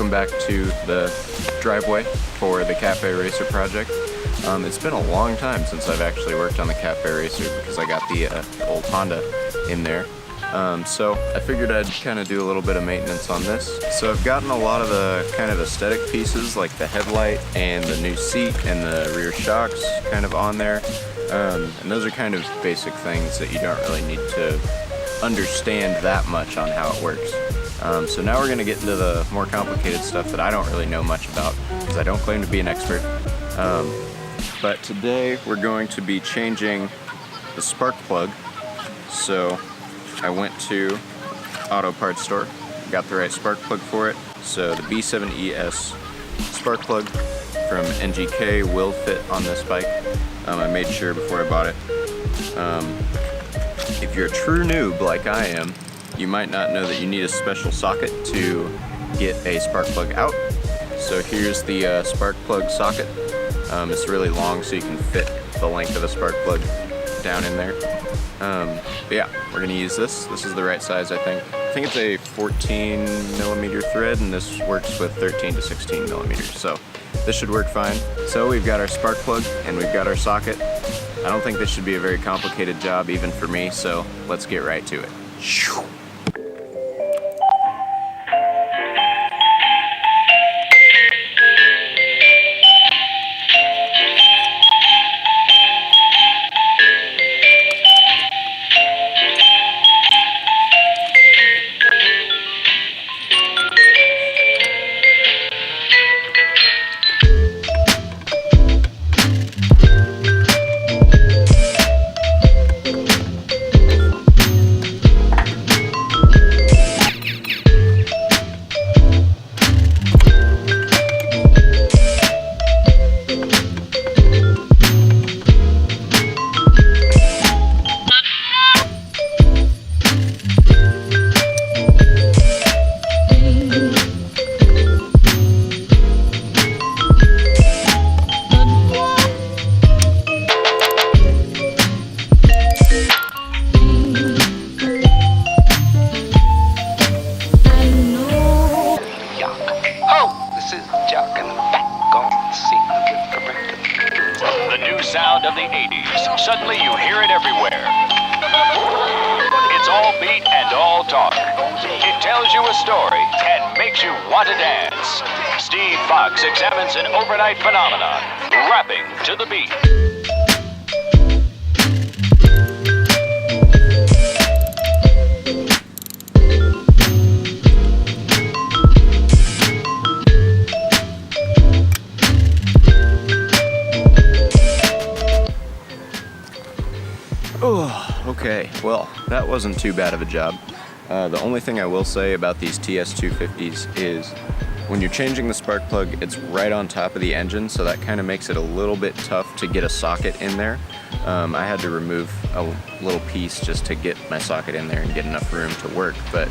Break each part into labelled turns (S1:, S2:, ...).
S1: welcome back to the driveway for the Cafe Racer project. It's been a long time since I've actually worked on the Cafe Racer because I got the old Honda in there. So I figured I'd kind of do a little bit of maintenance on this. So I've gotten a lot of the kind of aesthetic pieces like the headlight and the new seat and the rear shocks kind of on there. And those are kind of basic things that you don't really need to understand that much on how it works. So now we're going to get into the more complicated stuff that I don't really know much about because I don't claim to be an expert. But today we're going to be changing the spark plug. So I went to auto parts store, got the right spark plug for it. So the B7ES spark plug from NGK will fit on this bike. I made sure before I bought it. If you're a true noob like I am, you might not know that you need a special socket to get a spark plug out. So here's the spark plug socket. It's really long so you can fit the length of the spark plug down in there. But yeah, we're gonna use this. This is the right size, I think. I think it's a 14 millimeter thread, and this works with 13 to 16 millimeters. So this should work fine. So we've got our spark plug and we've got our socket. I don't think this should be a very complicated job even for me, so let's get right to it.
S2: The new sound of the 80s. Suddenly you hear it everywhere. It's all beat and all talk. It tells you a story and makes you want to dance. Steve Fox examines an overnight phenomenon, rapping to the beat.
S1: Oh, okay, well, that wasn't too bad of a job. The only thing I will say about these TS250s is when you're changing the spark plug, it's right on top of the engine, so that kind of makes it a little bit tough to get a socket in there. I had to remove a little piece just to get my socket in there and get enough room to work, but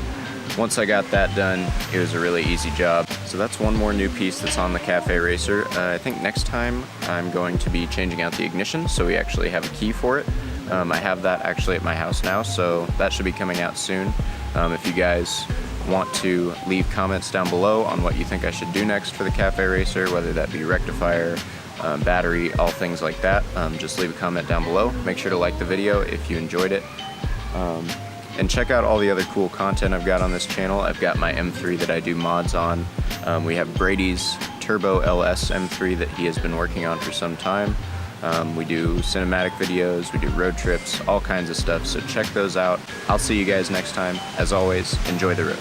S1: once I got that done, it was a really easy job. So that's one more new piece that's on the Cafe Racer. I think next time I'm going to be changing out the ignition, so we actually have a key for it. I have that actually at my house now, so that should be coming out soon. If you guys want to leave comments down below on what you think I should do next for the Cafe Racer, whether that be rectifier, battery, all things like that, just leave a comment down below. Make sure to like the video if you enjoyed it. And check out all the other cool content I've got on this channel. I've got my M3 that I do mods on. We have Brady's Turbo LS M3 that he has been working on for some time. We do cinematic videos, we do road trips, all kinds of stuff, so check those out. I'll see you guys next time. As always, enjoy the road.